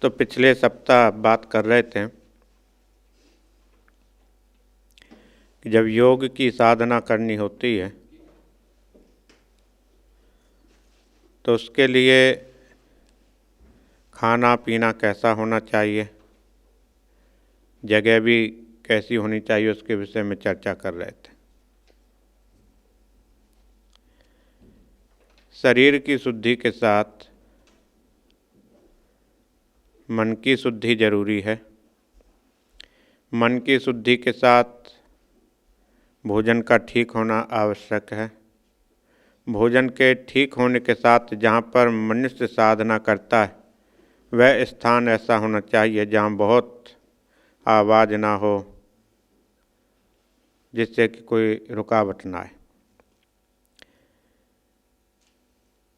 तो पिछले सप्ताह बात कर रहे थे कि जब योग की साधना करनी होती है तो उसके लिए खाना पीना कैसा होना चाहिए, जगह भी कैसी होनी चाहिए, उसके विषय में चर्चा कर रहे थे। शरीर की शुद्धि के साथ मन की शुद्धि जरूरी है। मन की शुद्धि के साथ भोजन का ठीक होना आवश्यक है। भोजन के ठीक होने के साथ जहाँ पर मनुष्य साधना करता है वह स्थान ऐसा होना चाहिए जहाँ बहुत आवाज़ ना हो, जिससे कि कोई रुकावट ना आए।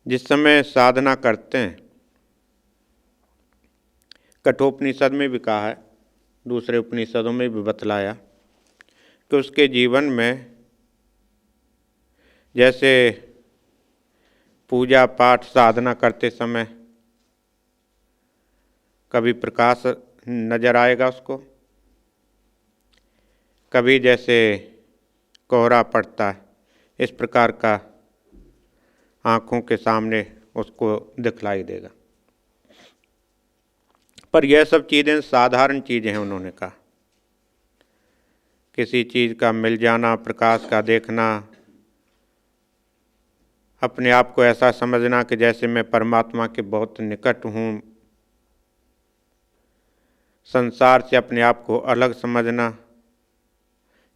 जिस समय साधना करते हैं, कठोपनिषद में भी कहा है, दूसरे उपनिषदों में भी बतलाया कि उसके जीवन में जैसे पूजा पाठ साधना करते समय कभी प्रकाश नजर आएगा उसको, कभी जैसे कोहरा पड़ता है, इस प्रकार का आँखों के सामने उसको दिखलाई देगा। पर यह सब चीज़ें साधारण चीज़ें हैं। उन्होंने कहा किसी चीज़ का मिल जाना, प्रकाश का देखना, अपने आप को ऐसा समझना कि जैसे मैं परमात्मा के बहुत निकट हूँ, संसार से अपने आप को अलग समझना,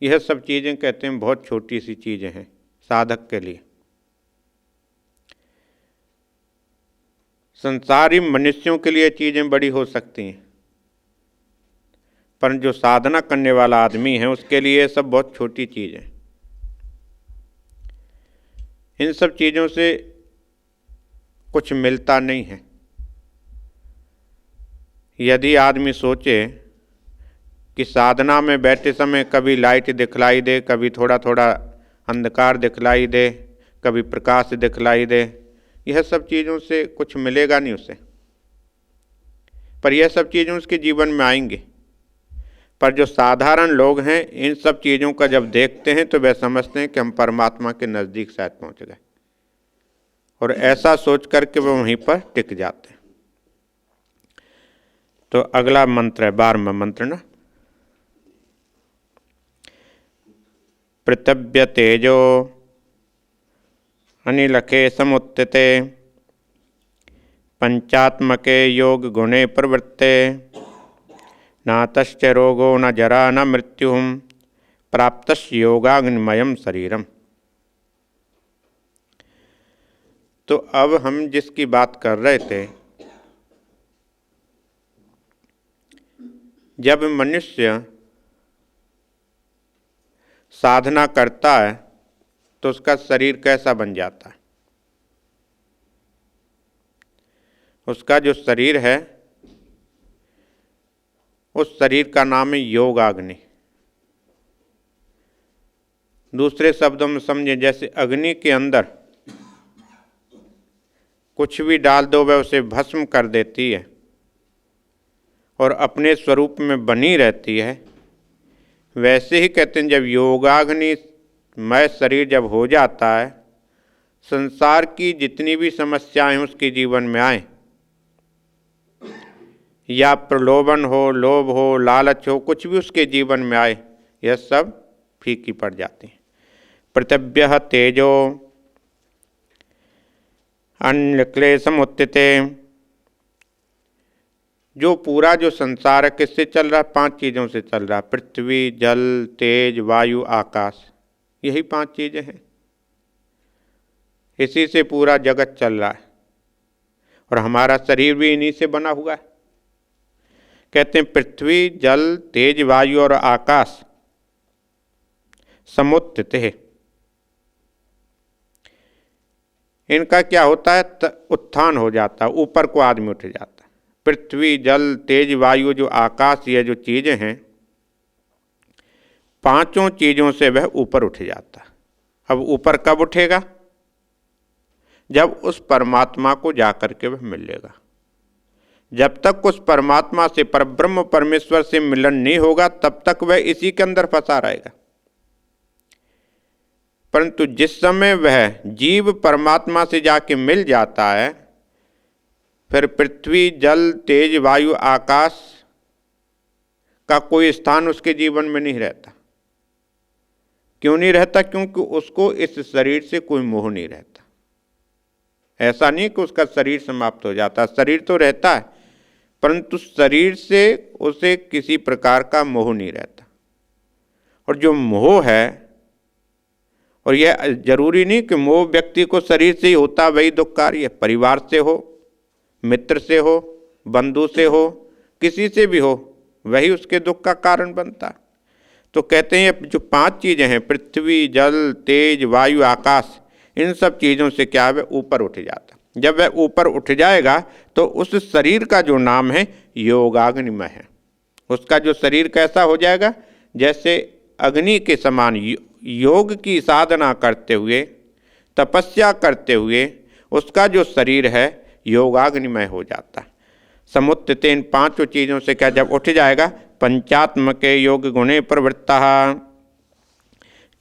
यह सब चीज़ें कहते हैं बहुत छोटी सी चीज़ें हैं साधक के लिए। संसारी मनुष्यों के लिए चीज़ें बड़ी हो सकती हैं, पर जो साधना करने वाला आदमी है उसके लिए ये सब बहुत छोटी चीज़ है। इन सब चीज़ों से कुछ मिलता नहीं है। यदि आदमी सोचे कि साधना में बैठे समय कभी लाइट दिखलाई दे, कभी थोड़ा थोड़ा अंधकार दिखलाई दे, कभी प्रकाश दिखलाई दे, यह सब चीज़ों से कुछ मिलेगा नहीं उसे। पर यह सब चीज़ें उसके जीवन में आएंगी। पर जो साधारण लोग हैं, इन सब चीज़ों का जब देखते हैं तो वे समझते हैं कि हम परमात्मा के नज़दीक शायद पहुंच गए, और ऐसा सोच करके वे वहीं पर टिक जाते हैं। तो अगला मंत्र है 12वां मंत्र ना, पृथव्य तेजो अनिलखे समुत्थिते पंचात्मके योग गुणे प्रवृत्ते नातश्च रोगो न जरा न मृत्यु प्राप्तस्य योगाग्निमयम शरीरम। तो अब हम जिसकी बात कर रहे थे, जब मनुष्य साधना करता है तो उसका शरीर कैसा बन जाता है। उसका जो शरीर है उस शरीर का नाम है योगाग्नि। दूसरे शब्दों में समझे, जैसे अग्नि के अंदर कुछ भी डाल दो वह उसे भस्म कर देती है और अपने स्वरूप में बनी रहती है, वैसे ही कहते हैं जब योगाग्नि मय शरीर जब हो जाता है, संसार की जितनी भी समस्याएं उसके जीवन में आए, या प्रलोभन हो, लोभ हो, लालच हो, कुछ भी उसके जीवन में आए, यह सब फीकी पड़ जाती हैं। पृथिव्यः तेजो अनिलक्लेशमुत्थिते, जो पूरा जो संसार है किससे चल रहा है? 5 चीज़ों से चल रहा है। पृथ्वी, जल, तेज, वायु, आकाश, यही 5 चीज़ें हैं। इसी से पूरा जगत चल रहा है और हमारा शरीर भी इन्हीं से बना हुआ है। कहते हैं पृथ्वी, जल, तेज, वायु और आकाश समुत्थिते, इनका क्या होता है? उत्थान हो जाता है, ऊपर को आदमी उठ जाता है। पृथ्वी, जल, तेज, वायु, जो आकाश, ये जो चीज़ें हैं, 5 चीज़ों से वह ऊपर उठ जाता है। अब ऊपर कब उठेगा? जब उस परमात्मा को जाकर के वह मिलेगा। जब तक उस परमात्मा से, परब्रह्म परमेश्वर से मिलन नहीं होगा तब तक वह इसी के अंदर फंसा रहेगा। परंतु जिस समय वह जीव परमात्मा से जाके मिल जाता है, फिर पृथ्वी, जल, तेज, वायु, आकाश का कोई स्थान उसके जीवन में नहीं रहता। क्यों नहीं रहता? क्योंकि उसको इस शरीर से कोई मोह नहीं रहता। ऐसा नहीं कि उसका शरीर समाप्त हो जाता, शरीर तो रहता है, परंतु शरीर से उसे किसी प्रकार का मोह नहीं रहता। और जो मोह है, और यह जरूरी नहीं कि मोह व्यक्ति को शरीर से ही होता वही दुखकारी है, परिवार से हो, मित्र से हो, बंधु से हो, किसी से भी हो, वही उसके दुख का कारण बनता। तो कहते हैं जो 5 चीजें हैं, पृथ्वी, जल, तेज, वायु, आकाश, इन सब चीजों से क्या है, ऊपर उठ जाता। जब वह ऊपर उठ जाएगा तो उस शरीर का जो नाम है योगाग्निमय है। उसका जो शरीर कैसा हो जाएगा, जैसे अग्नि के समान, योग की साधना करते हुए, तपस्या करते हुए उसका जो शरीर है योगाग्निमय हो जाता है। समुत्थित इन 5 चीज़ों से क्या जब उठ जाएगा, पंचात्मके योग गुणे प्रवृत्ता।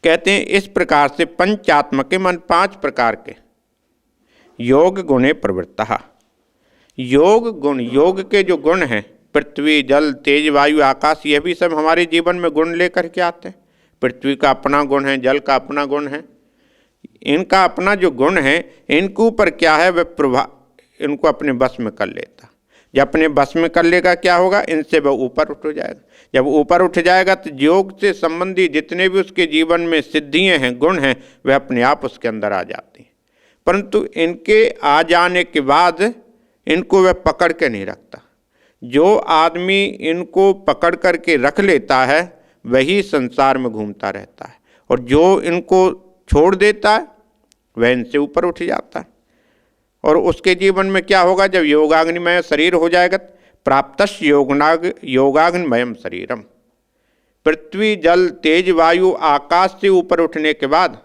कहते हैं इस प्रकार से पंचात्मके मन 5 प्रकार के योग गुणे प्रवृत्ता। योग गुण, योग के जो गुण हैं, पृथ्वी, जल, तेज, वायु, आकाश, ये भी सब हमारे जीवन में गुण लेकर के आते हैं। पृथ्वी का अपना गुण है, जल का अपना गुण है, इनका अपना जो गुण है, इनके ऊपर क्या है, वह प्रभाव इनको अपने बस में कर लेता। जब अपने बस में कर लेगा क्या होगा, इनसे वह ऊपर उठ जाएगा। जब ऊपर उठ जाएगा तो योग से संबंधी जितने भी उसके जीवन में सिद्धियां हैं, गुण हैं, वह अपने आप उसके अंदर आ जाती हैं। परंतु इनके आ जाने के बाद इनको वह पकड़ के नहीं रखता। जो आदमी इनको पकड़ करके रख लेता है वही संसार में घूमता रहता है, और जो इनको छोड़ देता है वह इनसे ऊपर उठ जाता है। और उसके जीवन में क्या होगा, जब योगाग्निमय शरीर हो जाएगा, प्राप्तस् योगाग्निमयम शरीरम। पृथ्वी, जल, तेज, वायु, आकाश से ऊपर उठने के बाद,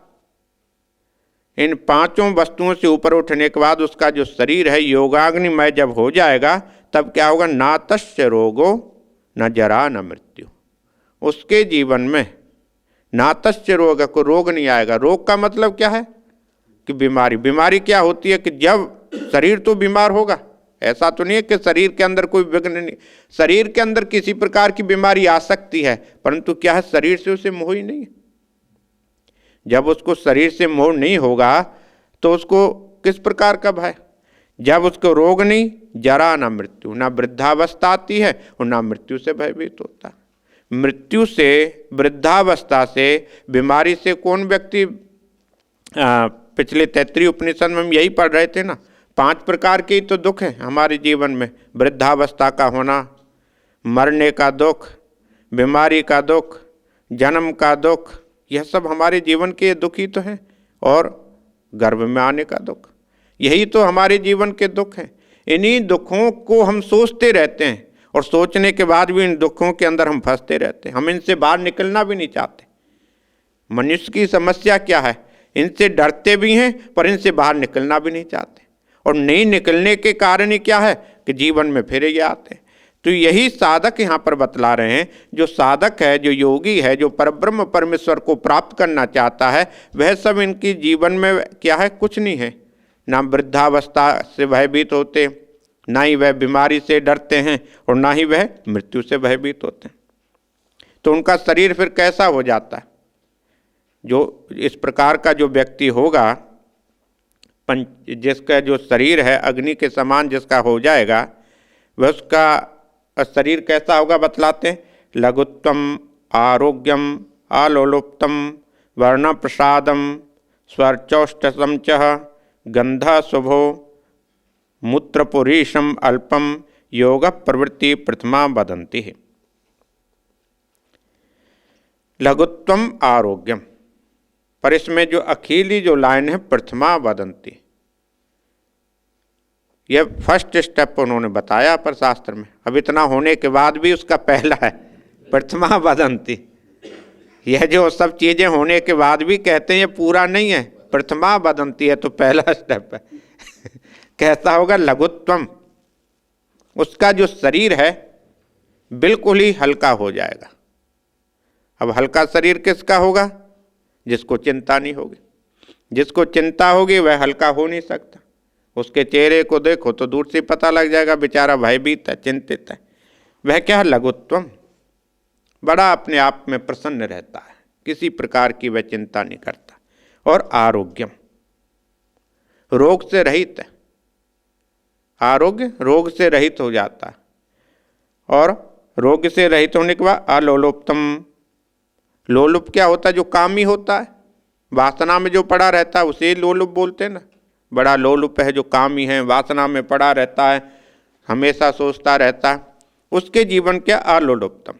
इन 5 वस्तुओं से ऊपर उठने के बाद उसका जो शरीर है योगाग्निमय जब हो जाएगा, तब क्या होगा, ना तस्य रोगो न जरा न मृत्यु। उसके जीवन में ना तस्य रोग, को रोग नहीं आएगा। रोग का मतलब क्या है कि बीमारी। बीमारी क्या होती है कि जब शरीर तो बीमार होगा, ऐसा तो नहीं है कि शरीर के अंदर कोई विघ्न नहीं, शरीर के अंदर किसी प्रकार की बीमारी आ सकती है, परंतु क्या है, शरीर से उसे मोह ही नहीं है। जब उसको शरीर से मोह नहीं होगा तो उसको किस प्रकार का भय। जब उसको रोग नहीं, जरा ना मृत्यु, ना वृद्धावस्था आती है और ना मृत्यु से भयभीत होता। मृत्यु से, वृद्धावस्था से, बीमारी से कौन व्यक्ति, पिछले 33 उपनिषद में हम यही पढ़ रहे थे ना, 5 प्रकार के ही तो दुख हैं हमारे जीवन में। वृद्धावस्था का होना, मरने का दुख, बीमारी का दुख, जन्म का दुख, यह सब हमारे जीवन के दुख ही तो हैं। और गर्भ में आने का दुख, यही तो हमारे जीवन के दुख हैं। इन्हीं दुखों को हम सोचते रहते हैं, और सोचने के बाद भी इन दुखों के अंदर हम फंसते रहते हैं। हम इनसे बाहर निकलना भी नहीं चाहते। मनुष्य की समस्या क्या है, इनसे डरते भी हैं पर इनसे बाहर निकलना भी नहीं चाहते, और नहीं निकलने के कारण ही क्या है कि जीवन में फिर ये आते हैं। तो यही साधक यहाँ पर बतला रहे हैं। जो साधक है, जो योगी है, जो परब्रह्म परमेश्वर को प्राप्त करना चाहता है, वह सब इनकी जीवन में क्या है, कुछ नहीं है। ना वृद्धावस्था से भयभीत होते, ना ही वह बीमारी से डरते हैं, और ना ही वह मृत्यु से भयभीत होते हैं। तो उनका शरीर फिर कैसा हो जाता है। जो इस प्रकार का जो व्यक्ति होगा, जिसका जो शरीर है अग्नि के समान जिसका हो जाएगा, वह उसका शरीर कैसा होगा बतलाते हैं। लघुत्वम, आरोग्यम, आलोलुप्तम, वर्ण प्रसादम, स्वरचौष्टसम च, गंध शुभो, मूत्रपुरीशम अल्पम, योग प्रवृत्ति प्रथमा वदन्ति है। लघुत्वम, आरोग्यम, पर इसमें जो अखीली जो लाइन है प्रथमा वदन्ति, यह फर्स्ट स्टेप उन्होंने बताया पर शास्त्र में। अब इतना होने के बाद भी उसका पहला है प्रथमा वदन्ति। यह जो सब चीजें होने के बाद भी कहते हैं ये पूरा नहीं है, प्रथमा वदन्ति है, तो पहला स्टेप है। कैसा होगा, लघुत्वम, उसका जो शरीर है बिल्कुल ही हल्का हो जाएगा। अब हल्का शरीर किसका होगा? जिसको चिंता नहीं होगी। जिसको चिंता होगी वह हल्का हो नहीं सकता। उसके चेहरे को देखो तो दूर से पता लग जाएगा बेचारा भयभीत है, चिंतित है। वह क्या है? लघुत्वम, बड़ा अपने आप में प्रसन्न रहता है, किसी प्रकार की वह चिंता नहीं करता। और आरोग्यम, रोग से रहित है। आरोग्य रोग से रहित हो जाता है। और रोग से रहित होने के बाद अलोलुप्तम, लोलुप क्या होता है? जो कामी होता है, वासना में जो पड़ा रहता है उसे लोलुप बोलते हैं ना। बड़ा लोलुप है, जो कामी है, वासना में पड़ा रहता है, हमेशा सोचता रहता है, उसके जीवन क्या? अलोलुप्तम,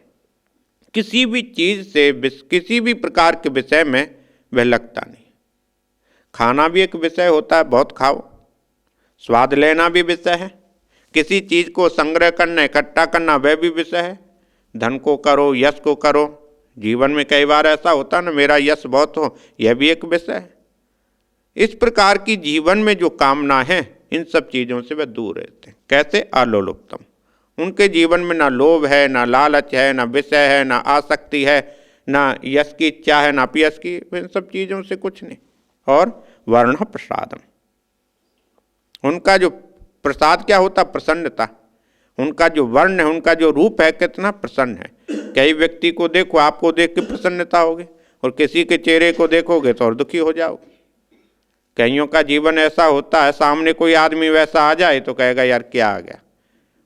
किसी भी चीज से, किसी भी प्रकार के विषय में वह लगता नहीं। खाना भी एक विषय होता है, बहुत खाओ। स्वाद लेना भी विषय है। किसी चीज को संग्रह करना, इकट्ठा करना, वह भी विषय है। धन को करो, यश को करो। जीवन में कई बार ऐसा होता है ना, मेरा यश बहुत हो, यह भी एक विषय है। इस प्रकार की जीवन में जो कामना है, इन सब चीजों से वह दूर रहते हैं। कैसे? अलोलुप्तम, उनके जीवन में ना लोभ है, ना लालच है, ना विषय है, ना आसक्ति है, ना यश की इच्छा है, ना अपयश की, इन सब चीजों से कुछ नहीं। और वर्ण प्रसादम, उनका जो प्रसाद क्या होता? प्रसन्नता। उनका जो वर्ण है, उनका जो रूप है, कितना प्रसन्न है। कई व्यक्ति को देखो, आपको देख के प्रसन्नता होगी, और किसी के चेहरे को देखोगे तो और दुखी हो जाओगे। कईयों का जीवन ऐसा होता है, सामने कोई आदमी वैसा आ जाए तो कहेगा यार क्या आ गया।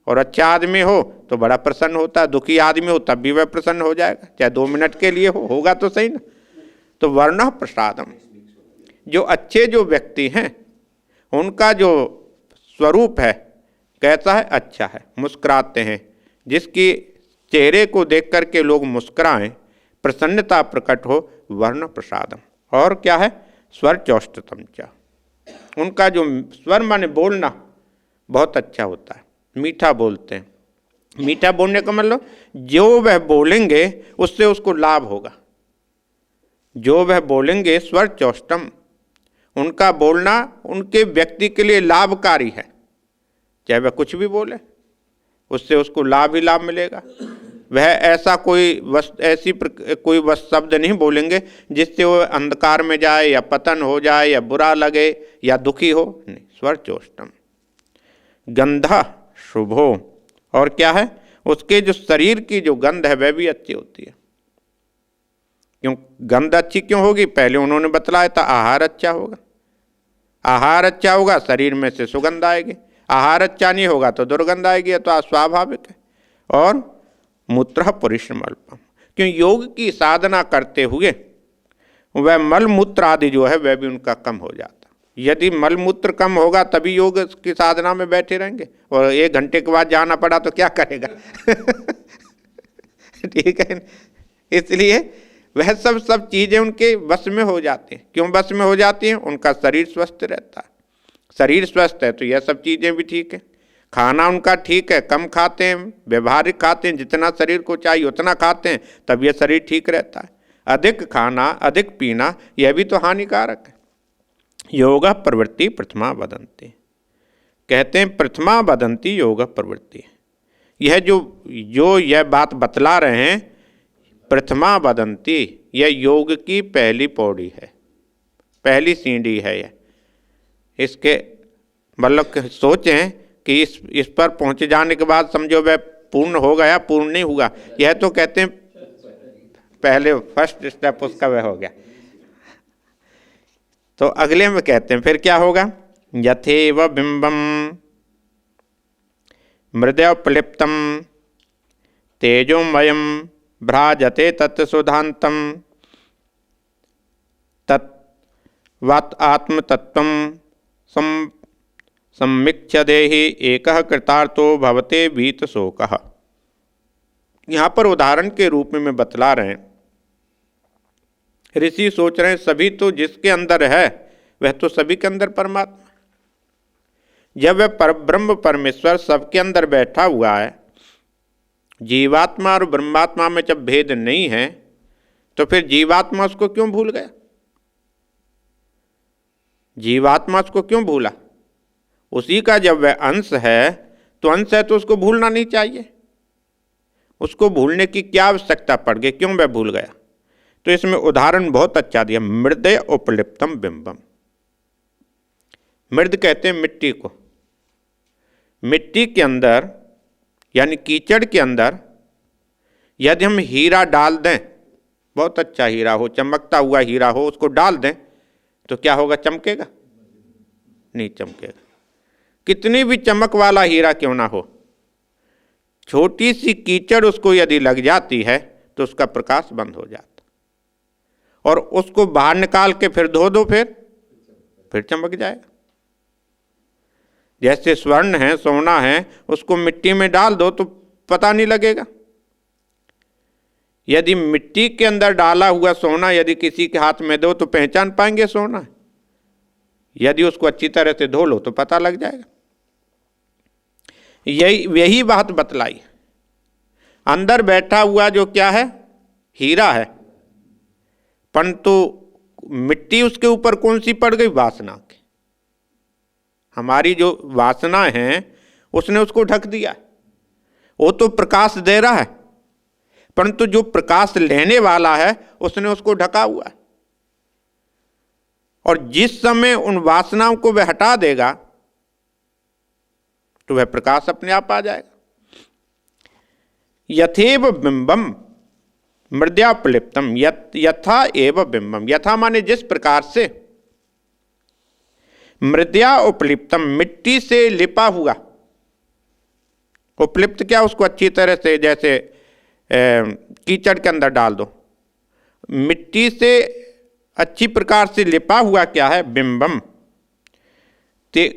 और अच्छा आदमी हो तो बड़ा प्रसन्न होता है, दुखी आदमी हो तब भी वह प्रसन्न हो जाएगा, चाहे 2 मिनट के लिए होगा तो सही ना। तो वर्ण प्रसादम, जो अच्छे जो व्यक्ति हैं उनका जो स्वरूप है कैसा है? अच्छा है, मुस्कुराते हैं। जिसकी चेहरे को देख करके लोग मुस्कुराएं, प्रसन्नता प्रकट हो, वर्ण प्रसादम। और क्या है? स्वर चौष्टतम चा, उनका जो स्वर माने बोलना बहुत अच्छा होता है, मीठा बोलते हैं। मीठा बोलने का मतलब जो वह बोलेंगे उससे उसको लाभ होगा। जो वह बोलेंगे, स्वर चौष्टम, उनका बोलना उनके व्यक्ति के लिए लाभकारी है। चाहे वह कुछ भी बोले, उससे उसको लाभ ही लाभ मिलेगा। वह ऐसा कोई शब्द नहीं बोलेंगे जिससे वो अंधकार में जाए, या पतन हो जाए, या बुरा लगे, या दुखी हो, नहीं। स्वर चोष्टम, गंधा शुभो, और क्या है? उसके जो शरीर की जो गंध है वह भी अच्छी होती है। क्यों गंध अच्छी क्यों होगी? पहले उन्होंने बतलाया था, आहार अच्छा होगा। आहार अच्छा होगा, शरीर में से सुगंध आएगी। आहार अच्छा नहीं होगा तो दुर्गंध आएगी, तो स्वाभाविक है। और मूत्र परिश्रम अल्पम, क्यों योग की साधना करते हुए वह मल मूत्र आदि जो है वह भी उनका कम हो जाता। यदि मल मूत्र कम होगा तभी योग की साधना में बैठे रहेंगे, और 1 घंटे के बाद जाना पड़ा तो क्या करेगा? ठीक है। इसलिए वह सब चीजें उनके वश में हो जाती हैं। क्यों वश में हो जाती हैं? उनका शरीर स्वस्थ रहता है। शरीर स्वस्थ है तो यह सब चीजें भी ठीक है। खाना उनका ठीक है, कम खाते हैं, व्यवहारिक खाते हैं, जितना शरीर को चाहिए उतना खाते हैं, तब यह शरीर ठीक रहता है। अधिक खाना, अधिक पीना, यह भी तो हानिकारक है। योग प्रवृत्ति प्रथमा वदंती, कहते हैं प्रथमा वदंती योग प्रवृत्ति। यह जो यह बात बतला रहे हैं, प्रथमा वदंती, यह योग की पहली पौड़ी है, पहली सीढ़ी है यह। इसके मतलब सोचें कि इस पर पहुंच जाने के बाद समझो वह पूर्ण हो गया, पूर्ण नहीं हुआ। यह तो कहते हैं पहले फर्स्ट स्टेप उसका वह हो गया। तो अगले में कहते हैं फिर क्या होगा? यथेव बिंबम मृदोपलिप्तम तेजोमयम भ्राजते तत्सुधांतम तत्वात् आत्मतत्वम सम्मिक्ष्य देहि एकः कृतार्थो भवते भीत शोकः। यहाँ पर उदाहरण के रूप में मैं बतला रहे हैं। ऋषि सोच रहे हैं सभी तो जिसके अंदर है वह तो सभी के अंदर परमात्मा। जब वह परब्रह्म परमेश्वर सबके अंदर बैठा हुआ है, जीवात्मा और ब्रह्मात्मा में जब भेद नहीं है, तो फिर जीवात्मा उसको क्यों भूल गया? जीवात्मा उसको क्यों भूला? उसी का जब वह अंश है तो अंश है तो उसको भूलना नहीं चाहिए। उसको भूलने की क्या आवश्यकता पड़ गई, क्यों वह भूल गया? तो इसमें उदाहरण बहुत अच्छा दिया, मृदय उपलिप्तम बिंबम। मृद कहते हैं मिट्टी को। मिट्टी के अंदर यानी कीचड़ के अंदर यदि हम हीरा डाल दें, बहुत अच्छा हीरा हो, चमकता हुआ हीरा हो, उसको डाल दें तो क्या होगा? चमकेगा? नहीं चमकेगा। कितनी भी चमक वाला हीरा क्यों ना हो, छोटी सी कीचड़ उसको यदि लग जाती है तो उसका प्रकाश बंद हो जाता, और उसको बाहर निकाल के फिर धो दो, फिर चमक जाएगा। जैसे स्वर्ण है, सोना है, उसको मिट्टी में डाल दो तो पता नहीं लगेगा। यदि मिट्टी के अंदर डाला हुआ सोना यदि किसी के हाथ में दो तो पहचान पाएंगे सोना है। यदि उसको अच्छी तरह से धो लो तो पता लग जाएगा। यही बात बतलाई। अंदर बैठा हुआ जो क्या है? हीरा है, परंतु मिट्टी उसके ऊपर कौन सी पड़ गई? वासना की। हमारी जो वासना है उसने उसको ढक दिया। वो तो प्रकाश दे रहा है, परंतु जो प्रकाश लेने वाला है उसने उसको ढका हुआ है। और जिस समय उन वासनाओं को वह हटा देगा तो वह प्रकाश अपने आप आ जाएगा। यथेव बिंबम मृद्यापलिप्तम यथा एव बिंबम। यथा माने जिस प्रकार से, मृद्या उपलिप्तम मिट्टी से लिपा हुआ। उपलिप्त क्या? उसको अच्छी तरह से, जैसे कीचड़ के अंदर डाल दो, मिट्टी से अच्छी प्रकार से लिपा हुआ क्या है? बिंबम।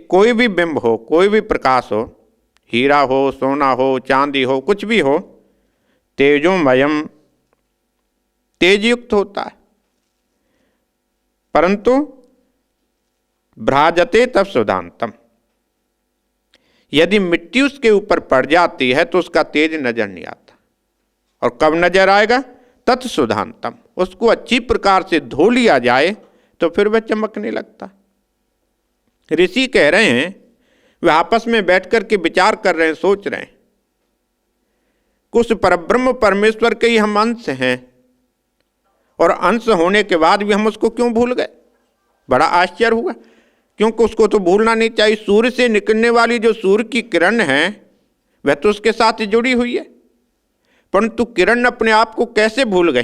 कोई भी बिंब हो, कोई भी प्रकाश हो, हीरा हो, सोना हो, चांदी हो, कुछ भी हो, तेजोमयम तेज युक्त होता है, परंतु भ्राजते तब सुधांतम। यदि मिट्टी उसके ऊपर पड़ जाती है तो उसका तेज नजर नहीं आता। और कब नजर आएगा? तत्सुधांतम। उसको अच्छी प्रकार से धो लिया जाए तो फिर वह चमकने लगता। ऋषि कह रहे हैं, वे आपस में बैठ कर के विचार कर रहे हैं, सोच रहे हैं, कुछ परब्रह्म परमेश्वर के ही हम अंश हैं, और अंश होने के बाद भी हम उसको क्यों भूल गए? बड़ा आश्चर्य हुआ, क्योंकि उसको तो भूलना नहीं चाहिए। सूर्य से निकलने वाली जो सूर्य की किरण है वह तो उसके साथ जुड़ी हुई है, परंतु किरण अपने आप को कैसे भूल गए?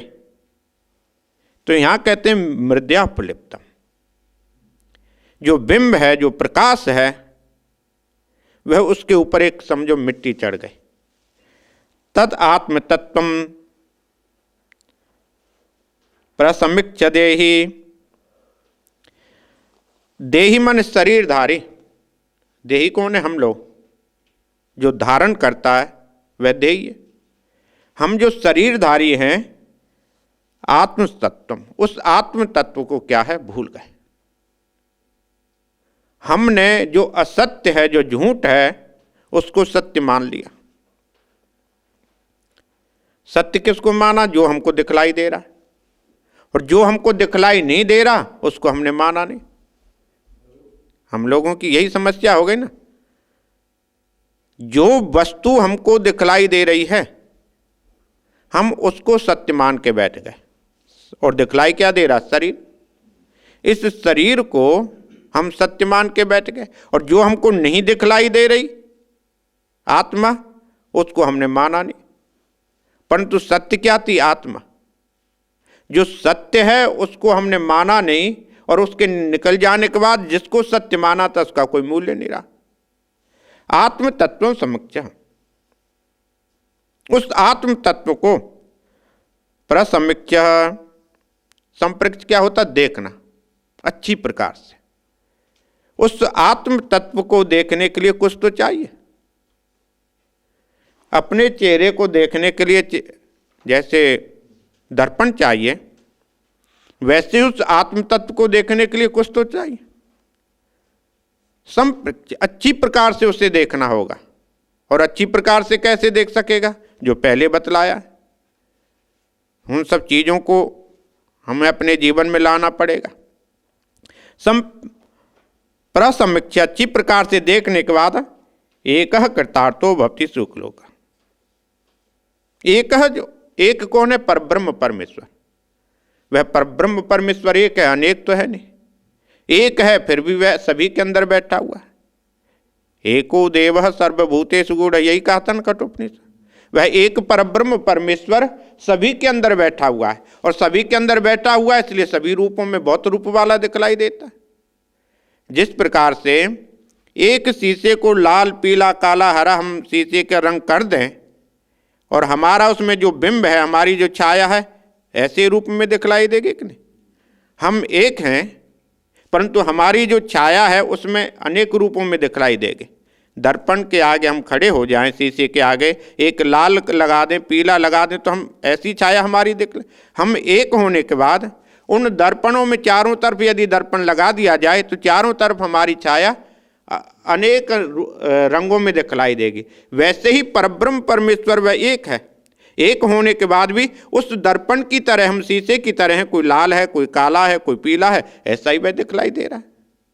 तो यहां कहते हैं मृद्यापलिप्तम। जो बिंब है, जो प्रकाश है, वह उसके ऊपर एक समझो मिट्टी चढ़ गई। तद आत्म तत्वम प्रसमिक्ष देहि। देहि मन शरीरधारी। देही कौन है? हम लोग। जो धारण करता है वह देही है। हम जो शरीरधारी हैं, आत्म तत्व, उस आत्म तत्व को क्या है? भूल गए। हमने जो असत्य है, जो झूठ है, उसको सत्य मान लिया। सत्य किसको माना? जो हमको दिखलाई दे रहा है, और जो हमको दिखलाई नहीं दे रहा उसको हमने माना नहीं। हम लोगों की यही समस्या हो गई ना। जो वस्तु हमको दिखलाई दे रही है हम उसको सत्य मान के बैठ गए, और दिखलाई क्या दे रहा? शरीर। इस शरीर को हम सत्य मान के बैठ गए, और जो हमको नहीं दिखलाई दे रही आत्मा, उसको हमने माना नहीं। परंतु सत्य क्या थी? आत्मा। जो सत्य है उसको हमने माना नहीं, और उसके निकल जाने के बाद जिसको सत्य माना था उसका कोई मूल्य नहीं रहा। आत्म तत्व समक्ष, उस आत्म तत्व को प्रसमिक्ष, संप्रक्ष क्या होता? देखना अच्छी प्रकार से। उस आत्म तत्व को देखने के लिए कुछ तो चाहिए। अपने चेहरे को देखने के लिए जैसे दर्पण चाहिए, वैसे उस आत्म तत्व को देखने के लिए कुछ तो चाहिए। संप्रक्ष, अच्छी प्रकार से उसे देखना होगा। और अच्छी प्रकार से कैसे देख सकेगा? जो पहले बतलाया है। उन सब चीजों को हमें अपने जीवन में लाना पड़ेगा। प्रसमीक्षा, अच्छी प्रकार से देखने के बाद एकः कृतार्थो भवति सुखलोक। एकः, जो एक कौन है? परब्रह्म परमेश्वर। वह परब्रह्म परमेश्वर एक है, अनेक तो है नहीं। एक है फिर भी वह सभी के अंदर बैठा हुआ है। एको देवः सर्वभूतेषु गूढ़, यही कहा था ना कठोपनिषद। वह एक परब्रह्म परमेश्वर सभी के अंदर बैठा हुआ है, और सभी के अंदर बैठा हुआ है इसलिए सभी रूपों में बहुत रूप वाला दिखलाई देता है। जिस प्रकार से एक शीशे को लाल पीला काला हरा हम शीशे का रंग कर दें और हमारा उसमें जो बिंब है, हमारी जो छाया है, ऐसे रूप में दिखलाई देगी कि नहीं? हम एक हैं परंतु हमारी जो छाया है उसमें अनेक रूपों में दिखलाई देगी। दर्पण के आगे हम खड़े हो जाएं, शीशे के आगे एक लाल लगा दें, पीला लगा दें, तो हम ऐसी छाया हमारी दिख। हम एक होने के बाद उन दर्पणों में चारों तरफ यदि दर्पण लगा दिया जाए तो चारों तरफ हमारी छाया अनेक रंगों में दिखलाई देगी। वैसे ही परब्रह्म परमेश्वर वह एक है। एक होने के बाद भी उस दर्पण की तरह हम शीशे की तरह हैं, कोई लाल है, कोई काला है, कोई पीला है, ऐसा ही वह दिखलाई दे रहा है।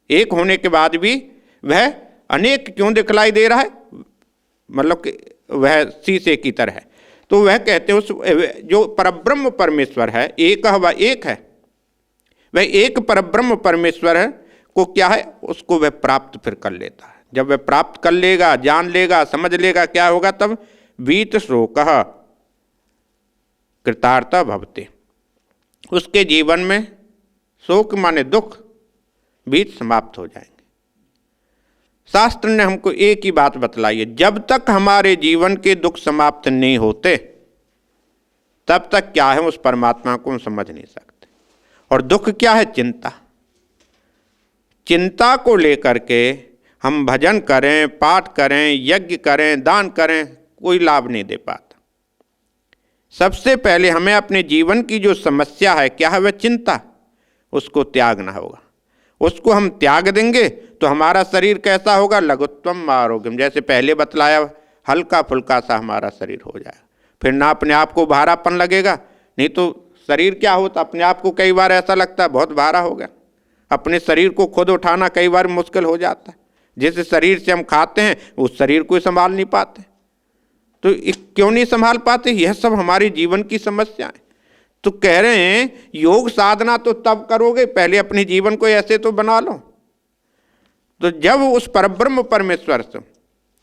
एक होने के बाद भी वह अनेक क्यों दिखलाई दे रहा है? मतलब कि वह शीशे की तरह है। तो वह कहते हैं उस जो परब्रह्म परमेश्वर है, एक वह एक है, वह एक परब्रह्म परमेश्वर है को क्या है, उसको वह प्राप्त फिर कर लेता है। जब वह प्राप्त कर लेगा, जान लेगा, समझ लेगा, क्या होगा तब? वीत शोकः कृतार्थ भवते। उसके जीवन में शोक माने दुख, बीत समाप्त हो जाएंगे। शास्त्र ने हमको एक ही बात बतलाई है, जब तक हमारे जीवन के दुख समाप्त नहीं होते तब तक क्या है, उस परमात्मा को हम समझ नहीं सकते। और दुख क्या है? चिंता। चिंता को लेकर के हम भजन करें, पाठ करें, यज्ञ करें, दान करें, कोई लाभ नहीं दे पाता। सबसे पहले हमें अपने जीवन की जो समस्या है, क्या है? वह चिंता, उसको त्यागना होगा। उसको हम त्याग देंगे तो हमारा शरीर कैसा होगा? लघुत्वम आरोग्यम, जैसे पहले बतलाया, हल्का फुल्का सा हमारा शरीर हो जाएगा। फिर ना अपने आप को भारापन लगेगा। नहीं तो शरीर क्या होता, अपने आप को कई बार ऐसा लगता है बहुत भारा हो गया। अपने शरीर को खुद उठाना कई बार मुश्किल हो जाता है। जिस शरीर से हम खाते हैं उस शरीर को संभाल नहीं पाते। तो क्यों नहीं संभाल पाते? यह सब हमारे जीवन की समस्या है। तो कह रहे हैं योग साधना तो तब करोगे, पहले अपने जीवन को ऐसे तो बना लो। तो जब उस परब्रह्म परमेश्वर से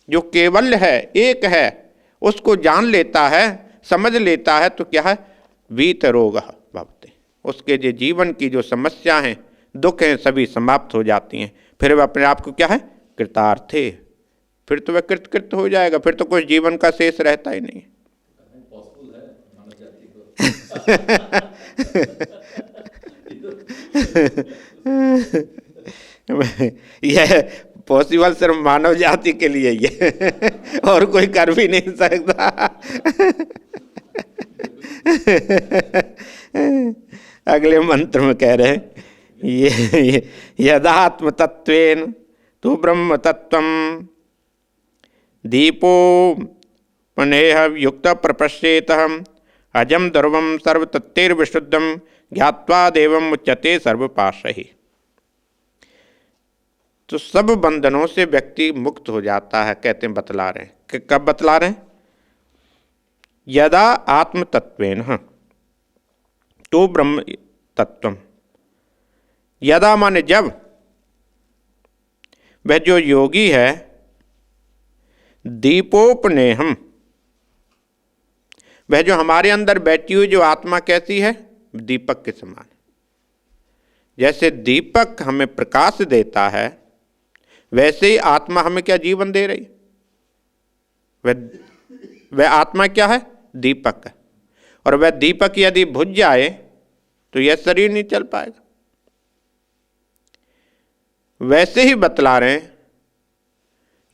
जो केवल है, एक है, उसको जान लेता है, समझ लेता है, तो क्या है? वीत रोग भवते। उसके जो जीवन की जो समस्या हैं, दुख हैं, सभी समाप्त हो जाती हैं। फिर वह अपने आप को क्या है? कृतार्थे। फिर तो वह कृत हो जाएगा। फिर तो कुछ जीवन का शेष रहता ही नहीं। यह पॉसिबल सिर्फ मानव जाति के लिए ही है, और कोई कर भी नहीं सकता। अगले मंत्र में कह रहे हैं ये यदात्म तत्वेन तो ब्रह्म तत्वम दीपो पनेह युक्त प्रपश्येत अजम ध्रुवम सर्वतत्तेर्विशुद्धम ज्ञात्वा देवम उच्यते सर्वपाशहि। तो सब बंधनों से व्यक्ति मुक्त हो जाता है, कहते हैं, बतला रहे हैं। कब बतला रहे हैं? यदा आत्म तत्वेन तो ब्रह्म तत्वम। यदा माने जब, वह जो योगी है, दीपोपनेहम, वह जो हमारे अंदर बैठी हुई जो आत्मा कैसी है? दीपक के समान। जैसे दीपक हमें प्रकाश देता है, वैसे ही आत्मा हमें क्या जीवन दे रही? वह आत्मा क्या है? दीपक है। और वह दीपक यदि बुझ जाए तो यह शरीर नहीं चल पाएगा। वैसे ही बतला रहे हैं,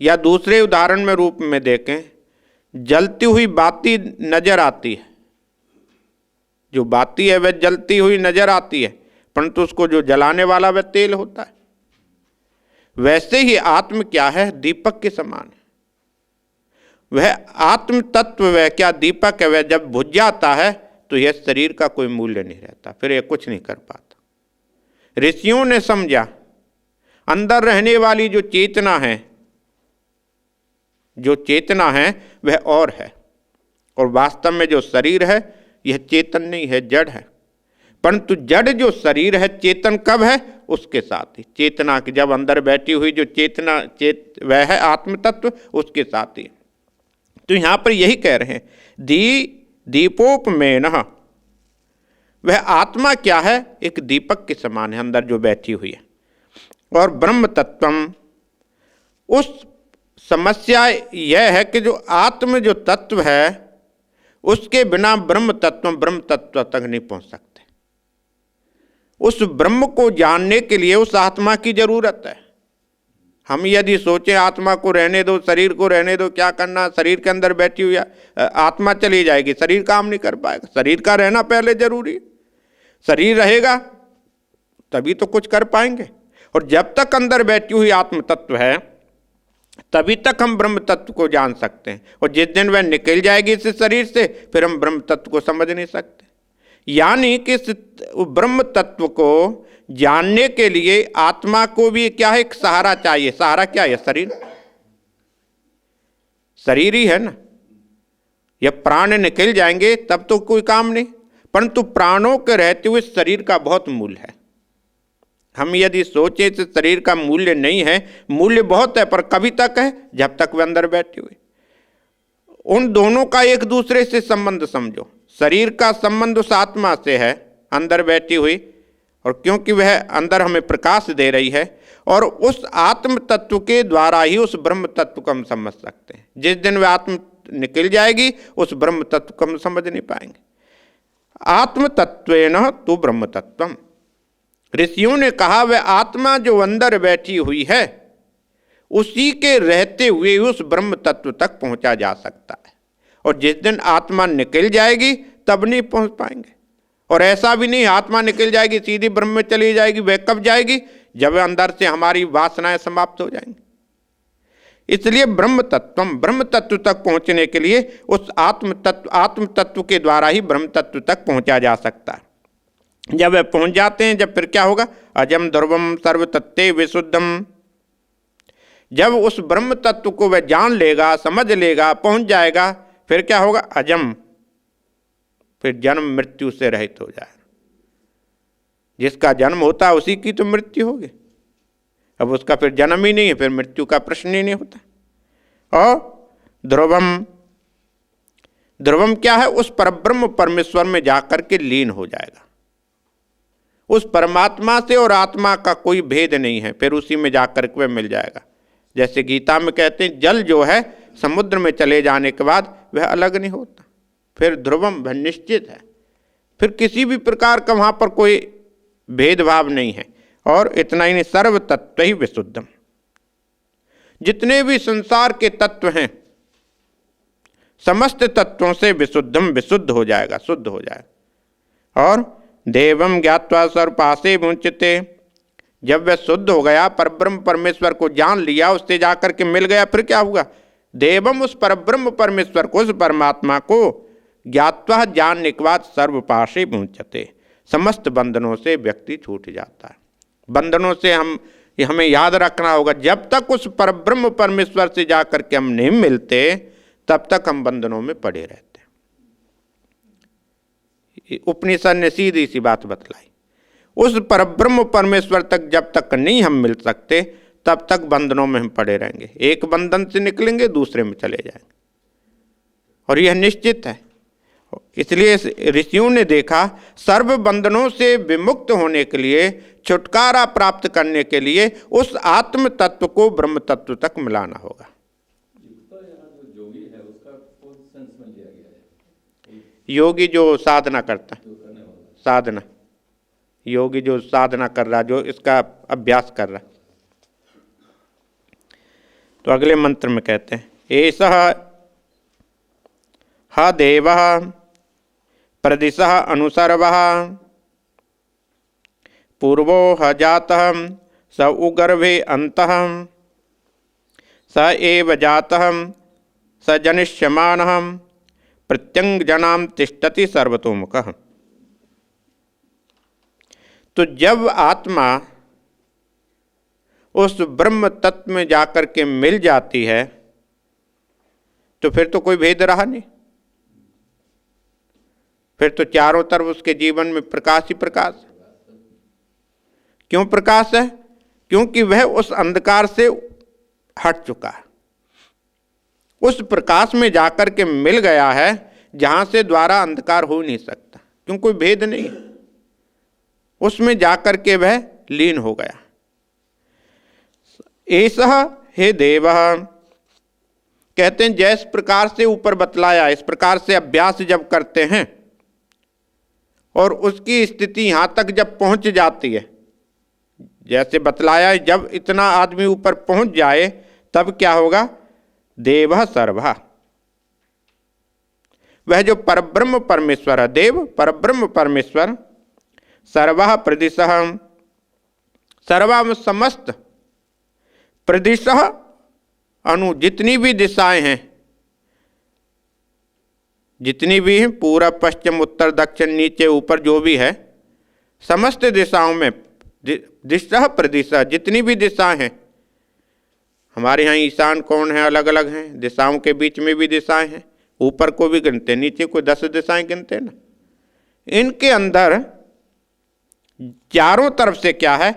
या दूसरे उदाहरण में रूप में देखें, जलती हुई बाती नजर आती है। जो बाती है वह जलती हुई नजर आती है, परंतु उसको जो जलाने वाला वह तेल होता है। वैसे ही आत्म क्या है? दीपक के समान है। वह आत्म तत्व, वह क्या दीपक है, वह जब बुझ जाता है तो यह शरीर का कोई मूल्य नहीं रहता, फिर यह कुछ नहीं कर पाता। ऋषियों ने समझा अंदर रहने वाली जो चेतना है जो चेतना है वह और है, और वास्तव में जो शरीर है यह चेतन नहीं है, जड़ है। परंतु जड़ जो शरीर है चेतन कब है? उसके साथ ही। चेतना की जब अंदर बैठी हुई जो चेतना वह है आत्म तत्व, उसके साथ ही। तो यहां पर यही कह रहे हैं, दीपोपमेन, वह आत्मा क्या है? एक दीपक के समान है अंदर जो बैठी हुई है। और ब्रह्म तत्वम, उस समस्या यह है कि जो आत्म जो तत्व है उसके बिना ब्रह्म तत्व तक नहीं पहुंच सकते। उस ब्रह्म को जानने के लिए उस आत्मा की जरूरत है। हम यदि सोचें आत्मा को रहने दो, शरीर को रहने दो, क्या करना, शरीर के अंदर बैठी हुई आत्मा चली जाएगी, शरीर काम नहीं कर पाएगा। शरीर का रहना पहले जरूरी, शरीर रहेगा तभी तो कुछ कर पाएंगे। और जब तक अंदर बैठी हुई आत्म तत्व है तभी तक हम ब्रह्म तत्व को जान सकते हैं। और जिस दिन वह निकल जाएगी इस शरीर से, फिर हम ब्रह्म तत्व को समझ नहीं सकते। यानी कि इस ब्रह्म तत्व को जानने के लिए आत्मा को भी क्या है? एक सहारा चाहिए। सहारा क्या है? शरीर, शरीर ही है ना। या प्राण निकल जाएंगे तब तो कोई काम नहीं, परंतु प्राणों के रहते हुए शरीर का बहुत मूल्य है। हम यदि सोचें तो शरीर का मूल्य नहीं है, मूल्य बहुत है, पर कभी तक है? जब तक वे अंदर बैठे हुए। उन दोनों का एक दूसरे से संबंध समझो। शरीर का संबंध उस आत्मा से है अंदर बैठी हुई, और क्योंकि वह अंदर हमें प्रकाश दे रही है, और उस आत्म तत्व के द्वारा ही उस ब्रह्म तत्व को हम समझ सकते हैं। जिस दिन वह आत्म निकल जाएगी उस ब्रह्म तत्व को हम समझ नहीं पाएंगे। आत्म तत्वेन तु ब्रह्म तत्वम, ऋषियों ने कहा वह आत्मा जो अंदर बैठी हुई है उसी के रहते हुए उस ब्रह्म तत्व तक पहुंचा जा सकता है। और जिस दिन आत्मा निकल जाएगी तब नहीं पहुंच पाएंगे। और ऐसा भी नहीं आत्मा निकल जाएगी सीधी ब्रह्म में चली जाएगी। वह कब जाएगी? जब अंदर से हमारी वासनाएं समाप्त हो जाएंगी। इसलिए ब्रह्म तत्व तक पहुंचने के लिए उस आत्म तत्व के द्वारा ही ब्रह्म तत्व तक पहुंचा जा सकता है। जब वह पहुंच जाते हैं, जब फिर क्या होगा? अजम ध्रुवम सर्व तत्ते विशुद्धम। जब उस ब्रह्म तत्व को वह जान लेगा, समझ लेगा, पहुंच जाएगा, फिर क्या होगा? अजम, फिर जन्म मृत्यु से रहित हो जाएगा। जिसका जन्म होता है उसी की तो मृत्यु होगी। अब उसका फिर जन्म ही नहीं है, फिर मृत्यु का प्रश्न ही नहीं होता। और ध्रुवम क्या है? उस परब्रह्म परमेश्वर में जाकर के लीन हो जाएगा। उस परमात्मा से और आत्मा का कोई भेद नहीं है, फिर उसी में जाकर के वह मिल जाएगा। जैसे गीता में कहते हैं जल जो है समुद्र में चले जाने के बाद वह अलग नहीं होता, फिर ध्रुवम वह निश्चित है, फिर किसी भी प्रकार का वहाँ पर कोई भेदभाव नहीं है। और इतना ही नहीं, सर्व तत्व ही विशुद्धम, जितने भी संसार के तत्व हैं समस्त तत्वों से विशुद्धम, विशुद्ध हो जाएगा, शुद्ध हो जाएगा। और देवम ज्ञात्वा सर्वपासे मुंचते, जब वह शुद्ध हो गया, परब्रह्म परमेश्वर को जान लिया, उससे जाकर के मिल गया, फिर क्या हुआ? देवम, उस परब्रह्म परमेश्वर को, उस परमात्मा को ज्ञात्वा, जानने के बाद सर्वपासे मुंचते, समस्त बंधनों से व्यक्ति छूट जाता है। बंधनों से हमें याद रखना होगा, जब तक उस परब्रह्म परमेश्वर से जाकर के हम नहीं मिलते तब तक हम बंधनों में पड़े रहते हैं। उपनिषद ने सीधी सी बात बतलाई, उस परब्रह्म परमेश्वर तक जब तक नहीं हम मिल सकते तब तक बंधनों में हम पड़े रहेंगे। एक बंधन से निकलेंगे दूसरे में चले जाएंगे, और यह निश्चित है। इसलिए ऋषियों ने देखा सर्व बंधनों से विमुक्त होने के लिए, छुटकारा प्राप्त करने के लिए उस आत्म तत्व को ब्रह्म तत्व तक मिलाना होगा। योगी जो साधना करता है, साधना, योगी जो साधना कर रहा, जो इसका अभ्यास कर रहा। तो अगले मंत्र में कहते हैं, एषः ह देवः प्रदिशः अनुसर्वः पूर्वो ह जातः स उगर्भे अन्तः स एव जातः स जनिष्यमानः प्रत्यंगजनाम तिष्ठति सर्वतोमुखः। तो जब आत्मा उस ब्रह्म तत्व में जाकर के मिल जाती है तो फिर तो कोई भेद रहा नहीं, फिर तो चारों तरफ उसके जीवन में प्रकाश ही प्रकाश। क्यों प्रकाश है? क्योंकि वह उस अंधकार से हट चुका है, उस प्रकाश में जाकर के मिल गया है जहां से द्वारा अंधकार हो नहीं सकता, क्यों कोई भेद नहीं, उसमें जाकर के वह लीन हो गया। ऐसा हे देव, कहते हैं जैस प्रकार से ऊपर बतलाया, इस प्रकार से अभ्यास जब करते हैं और उसकी स्थिति यहां तक जब पहुंच जाती है, जैसे बतलाया, जब इतना आदमी ऊपर पहुंच जाए तब क्या होगा? देव सर्वा, वह जो परब्रह्म परमेश्वर है, देव परब्रह्म परमेश्वर, सर्वा प्रदिशः, सर्वा में समस्त, प्रदिशः अनु, जितनी भी दिशाएं हैं, जितनी भी हैं, पूरब पश्चिम उत्तर दक्षिण नीचे ऊपर जो भी है, समस्त दिशाओं में, दिशा प्रदिशा, जितनी भी दिशाएं हैं, हमारे यहाँ ईशान कौन है, अलग अलग हैं, दिशाओं के बीच में भी दिशाएं हैं, ऊपर को भी गिनते, नीचे को 10 दिशाएं गिनते ना, इनके अंदर चारों तरफ से क्या है?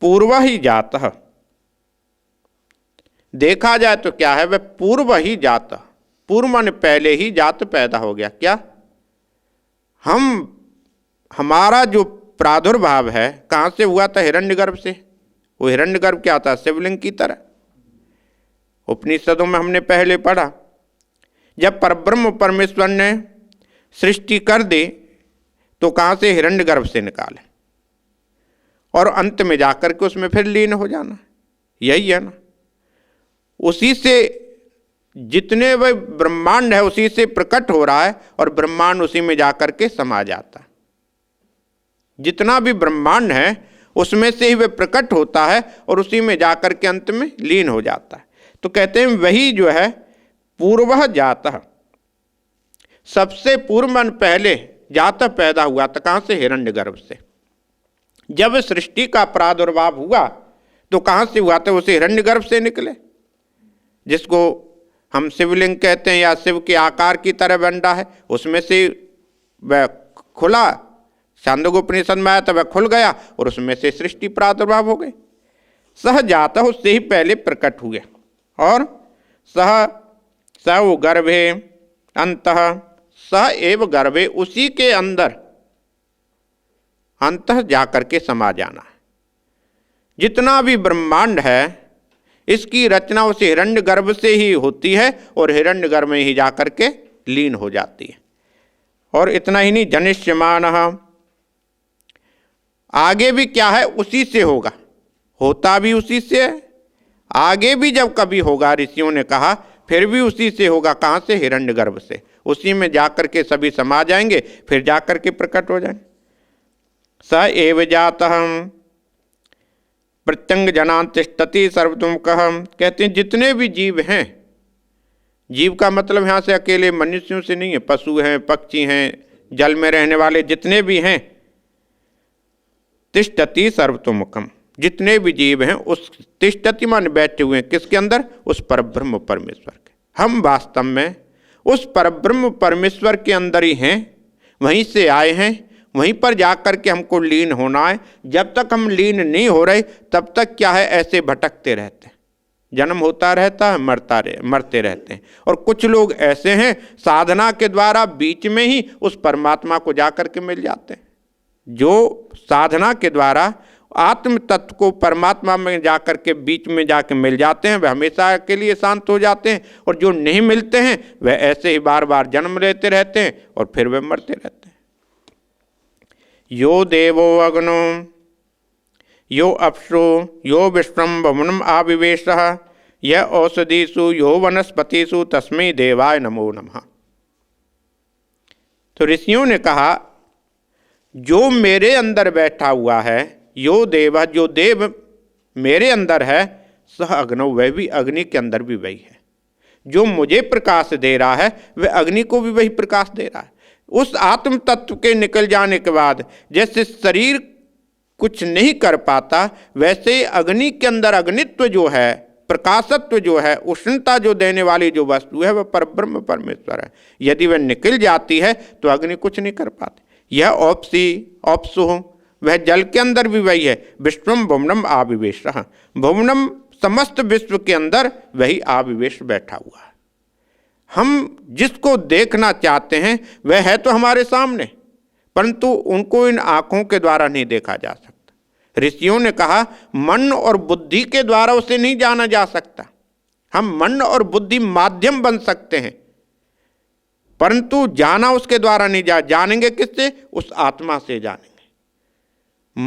पूर्व ही जाता, देखा जाए तो क्या है? वह पूर्व ही जाता, पूर्व माने पहले ही जात पैदा हो गया। क्या हमारा जो प्रादुर्भाव है कहां से हुआ था? हिरण्यगर्भ से। वो हिरण्यगर्भ क्या था? शिवलिंग की तरह। उपनिषदों में हमने पहले पढ़ा, जब परब्रह्म परमेश्वर ने सृष्टि कर दी तो कहां से? हिरण्यगर्भ से निकाले, और अंत में जाकर के उसमें फिर लीन हो जाना, यही है ना। उसी से जितने वह ब्रह्मांड है उसी से प्रकट हो रहा है, और ब्रह्मांड उसी में जाकर के समा जाता है। जितना भी ब्रह्मांड है उसमें से ही वह प्रकट होता है और उसी में जाकर के अंत में लीन हो जाता है। तो कहते हैं वही जो है पूर्व जाता, सबसे पूर्व मन पहले जाता पैदा हुआ था। कहां से? हिरण्यगर्भ से। जब सृष्टि का प्रादुर्भाव हुआ तो कहां से हुआ था? उसे हिरण्यगर्भ से निकले, जिसको हम शिवलिंग कहते हैं या शिव के आकार की तरह बंधा है, उसमें से वह खुला, छांदोग्योपनिषद में आया तो वह खुल गया और उसमें से सृष्टि प्रादुर्भाव हो गई। सह जाता, उससे ही पहले प्रकट हुए, और सह वो गर्भे अंतः, सह एव गर्भे, उसी के अंदर अंतः जाकर के समा जाना है। जितना भी ब्रह्मांड है इसकी रचना उस हिरण्यगर्भ से ही होती है और हिरण्यगर्भ में ही जाकर के लीन हो जाती है। और इतना ही नहीं, जनिष्यमानः, आगे भी क्या है? उसी से होगा, होता भी उसी से है, आगे भी जब कभी होगा, ऋषियों ने कहा, फिर भी उसी से होगा। कहाँ से? हिरण्यगर्भ से। उसी में जाकर के सभी समा जाएंगे, फिर जाकर के प्रकट हो जाएंगे। स एव जातः प्रत्यंग जनान तिष्ठति सर्वतोमुखः, कहते हैं जितने भी जीव हैं, जीव का मतलब यहाँ से अकेले मनुष्यों से नहीं है, पशु हैं, पक्षी हैं, जल में रहने वाले जितने भी हैं, तिष्ठति सर्वतोमुखम, जितने भी जीव हैं उस तिष्ठति मान बैठे हुए हैं, किसके अंदर? उस परब्रह्म परमेश्वर के। हम वास्तव में उस परब्रह्म परमेश्वर के अंदर ही हैं, वहीं से आए हैं, वहीं पर जाकर के हमको लीन होना है। जब तक हम लीन नहीं हो रहे तब तक क्या है? ऐसे भटकते रहते हैं, जन्म होता रहता है, मरते रहते हैं। और कुछ लोग ऐसे हैं साधना के द्वारा बीच में ही उस परमात्मा को जाकर के मिल जाते हैं। जो साधना के द्वारा आत्म तत्व को परमात्मा में जाकर के बीच में जाकर मिल जाते हैं, वह हमेशा के लिए शांत हो जाते हैं। और जो नहीं मिलते हैं वह ऐसे ही बार बार जन्म लेते रहते हैं और फिर वह मरते रहते हैं। यो देवो अग्नो यो अप्सु यो विश्वम भवनम आविवेशः यह औषधिषु यो वनस्पतिषु तस्मै देवाय नमो नमः। तो ऋषियों ने कहा जो मेरे अंदर बैठा हुआ है, यो देव, जो देव मेरे अंदर है, सह अग्नौ, वह भी अग्नि के अंदर भी वही है। जो मुझे प्रकाश दे रहा है वह अग्नि को भी वही प्रकाश दे रहा है। उस आत्म तत्व के निकल जाने के बाद जैसे शरीर कुछ नहीं कर पाता, वैसे अग्नि के अंदर अग्नित्व जो है प्रकाशत्व जो है, उष्णता जो देने वाली जो वस्तु है, वह परब्रह्म परमेश्वर है। यदि वह निकल जाती है तो अग्नि कुछ नहीं कर पाती। यह औपसी औपसु, वह जल के अंदर भी वही है। विश्वम भुवनम आविवेश, भुवनम समस्त विश्व के अंदर वही आविवेश बैठा हुआ है। हम जिसको देखना चाहते हैं वह है तो हमारे सामने, परंतु उनको इन आंखों के द्वारा नहीं देखा जा सकता। ऋषियों ने कहा मन और बुद्धि के द्वारा उसे नहीं जाना जा सकता। हम मन और बुद्धि माध्यम बन सकते हैं, परंतु जाना उसके द्वारा नहीं जानेंगे किससे? उस आत्मा से जानेंगे।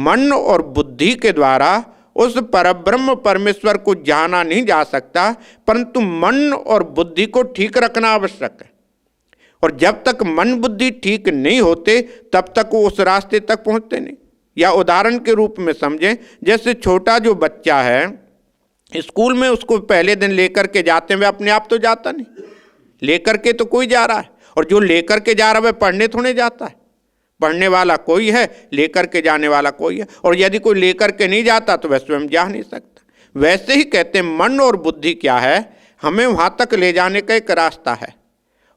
मन और बुद्धि के द्वारा उस परब्रह्म परमेश्वर को जाना नहीं जा सकता, परंतु मन और बुद्धि को ठीक रखना आवश्यक है। और जब तक मन बुद्धि ठीक नहीं होते तब तक वो उस रास्ते तक पहुंचते नहीं। या उदाहरण के रूप में समझें, जैसे छोटा जो बच्चा है स्कूल में, उसको पहले दिन लेकर के जाते हैं, वह अपने आप तो जाता नहीं, लेकर के तो कोई जा रहा है। और जो लेकर के जा रहा है वह पढ़ने थोड़े जाता है। पढ़ने वाला कोई है, लेकर के जाने वाला कोई है। और यदि कोई लेकर के नहीं जाता तो वह स्वयं जा नहीं सकता। वैसे ही कहते हैं मन और बुद्धि क्या है, हमें वहाँ तक ले जाने का एक रास्ता है।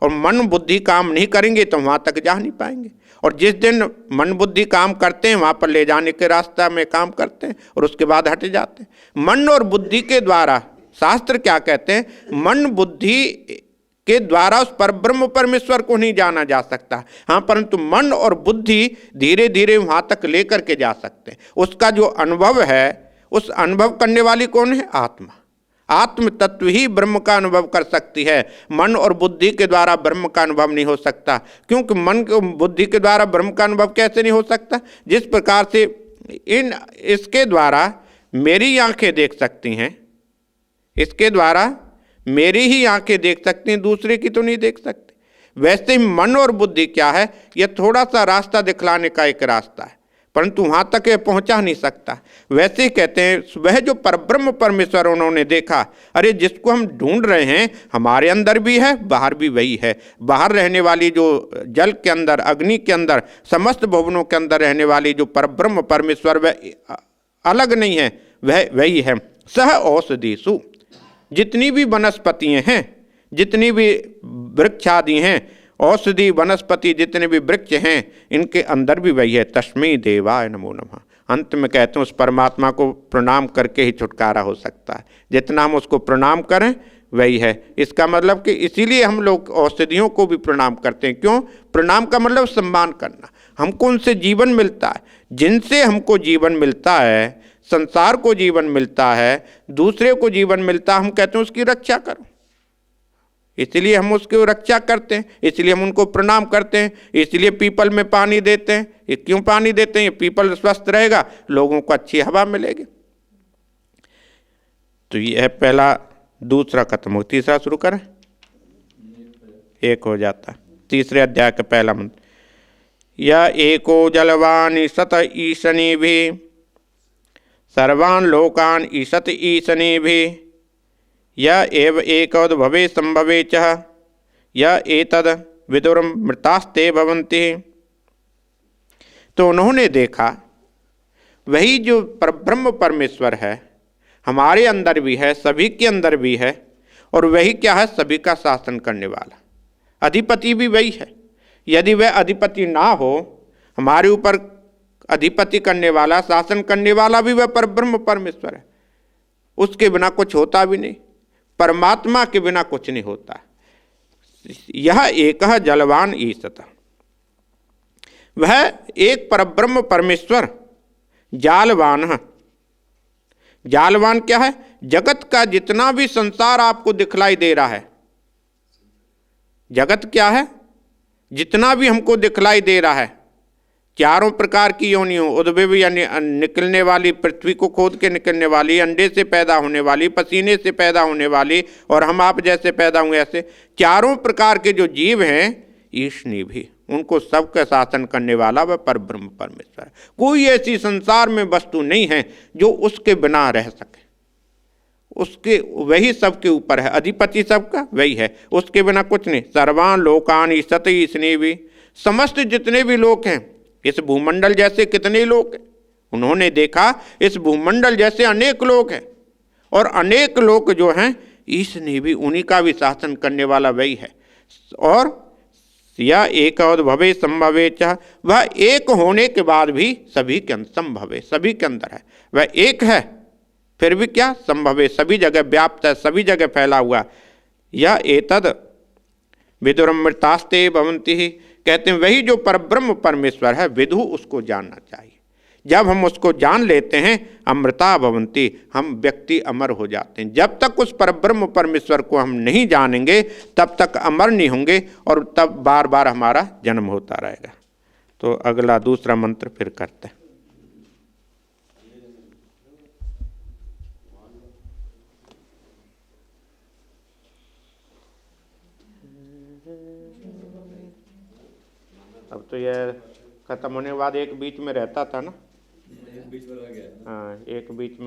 और मन बुद्धि काम नहीं करेंगे तो वहाँ तक जा नहीं पाएंगे। और जिस दिन मन बुद्धि काम करते हैं वहाँ पर ले जाने के रास्ता में काम करते हैं और उसके बाद हट जाते हैं। मन और बुद्धि के द्वारा, शास्त्र क्या कहते हैं, मन बुद्धि के द्वारा उस परब्रह्म परमेश्वर को नहीं जाना जा सकता। हाँ, परंतु मन और बुद्धि धीरे धीरे वहाँ तक लेकर के जा सकते हैं। उसका जो अनुभव है, उस अनुभव करने वाली कौन है? आत्मा। आत्म तत्व ही ब्रह्म का अनुभव कर सकती है। मन और बुद्धि के द्वारा ब्रह्म का अनुभव नहीं हो सकता। क्योंकि मन को बुद्धि के द्वारा ब्रह्म का अनुभव कैसे नहीं हो सकता? जिस प्रकार से इसके द्वारा मेरी आंखें देख सकती हैं, इसके द्वारा मेरी ही आंखें देख सकती हैं, दूसरे की तो नहीं देख सकती। वैसे ही मन और बुद्धि क्या है, यह थोड़ा सा रास्ता दिखलाने का एक रास्ता है, परंतु वहाँ तक ये पहुँचा नहीं सकता। वैसे ही कहते हैं वह जो परब्रह्म परमेश्वर उन्होंने देखा, अरे जिसको हम ढूंढ रहे हैं हमारे अंदर भी है, बाहर भी वही है। बाहर रहने वाली जो जल के अंदर, अग्नि के अंदर, समस्त भुवनों के अंदर रहने वाली जो परब्रह्म परमेश्वर वह अलग नहीं है, वह वही है। सह औषधिषु, जितनी भी वनस्पतियाँ हैं, जितनी भी वृक्षादि हैं, औषधि वनस्पति जितने भी वृक्ष हैं, इनके अंदर भी वही है। तस्मै देवाय नमो नमः। अंत में कहते हैं उस परमात्मा को प्रणाम करके ही छुटकारा हो सकता है। जितना हम उसको प्रणाम करें वही है। इसका मतलब कि इसीलिए हम लोग औषधियों को भी प्रणाम करते हैं। क्यों? प्रणाम का मतलब सम्मान करना। हमको उनसे जीवन मिलता है, जिनसे हमको जीवन मिलता है, संसार को जीवन मिलता है, दूसरे को जीवन मिलता है, हम कहते हैं उसकी रक्षा करो। इसलिए हम उसकी रक्षा करते हैं, इसलिए हम उनको प्रणाम करते हैं, इसलिए पीपल में पानी देते हैं। ये क्यों पानी देते हैं? ये पीपल स्वस्थ रहेगा, लोगों को अच्छी हवा मिलेगी। तो ये है पहला। दूसरा खत्म हो, तीसरा शुरू करें, एक हो जाता। तीसरे अध्याय का पहला मंत्र, यह एको जलवान सत ईशनी भी सर्वान् लोकान् ईशत ईशनी भी यह एव एकौद भवे संभवे च यह एतद विदुरम मृतास्ते भवन्ति। तो उन्होंने देखा वही जो परब्रह्म परमेश्वर है हमारे अंदर भी है, सभी के अंदर भी है, और वही क्या है? सभी का शासन करने वाला अधिपति भी वही है। यदि वह अधिपति ना हो, हमारे ऊपर अधिपति करने वाला, शासन करने वाला भी वह परब्रह्म परमेश्वर है। उसके बिना कुछ होता भी नहीं, परमात्मा के बिना कुछ नहीं होता। यह एक जलवान ईशत, वह एक परब्रह्म परमेश्वर जालवान है। जालवान क्या है? जगत का जितना भी संसार आपको दिखलाई दे रहा है, जगत क्या है? जितना भी हमको दिखलाई दे रहा है, चारों प्रकार की योनियों, उद्भव यानी निकलने वाली, पृथ्वी को खोद के निकलने वाली, अंडे से पैदा होने वाली, पसीने से पैदा होने वाली, और हम आप जैसे पैदा हुए, ऐसे चारों प्रकार के जो जीव हैं, ईशनी भी, उनको सबका शासन करने वाला वह परब्रह्म परमेश्वर है। कोई ऐसी संसार में वस्तु नहीं है जो उसके बिना रह सके। उसके वही सबके ऊपर है, अधिपति सबका वही है, उसके बिना कुछ नहीं। सर्वान लोकान ईशत ईशनी भी, समस्त जितने भी लोग हैं, इस भूमंडल जैसे कितने लोग हैं, उन्होंने देखा इस भूमंडल जैसे अनेक लोग हैं, और अनेक लोग जो हैं इसने भी उन्हीं का भी शासन करने वाला वही है। और या एक और भवे संभवे चाह, वह एक होने के बाद भी सभी के अंदर संभव है, सभी के अंदर है, वह एक है फिर भी क्या संभव है, सभी जगह व्याप्त है, सभी जगह फैला हुआ। या एतद विदुरमृतास्ते भवंति ही, कहते हैं वही जो परब्रह्म परमेश्वर है विदु उसको जानना चाहिए। जब हम उसको जान लेते हैं अमृता भवंती, हम व्यक्ति अमर हो जाते हैं। जब तक उस परब्रह्म परमेश्वर को हम नहीं जानेंगे तब तक अमर नहीं होंगे और तब बार बार हमारा जन्म होता रहेगा। तो अगला दूसरा मंत्र फिर करते हैं। अब तो यह खत्म होने के बाद एक बीच में रहता था ना, हाँ एक बीच में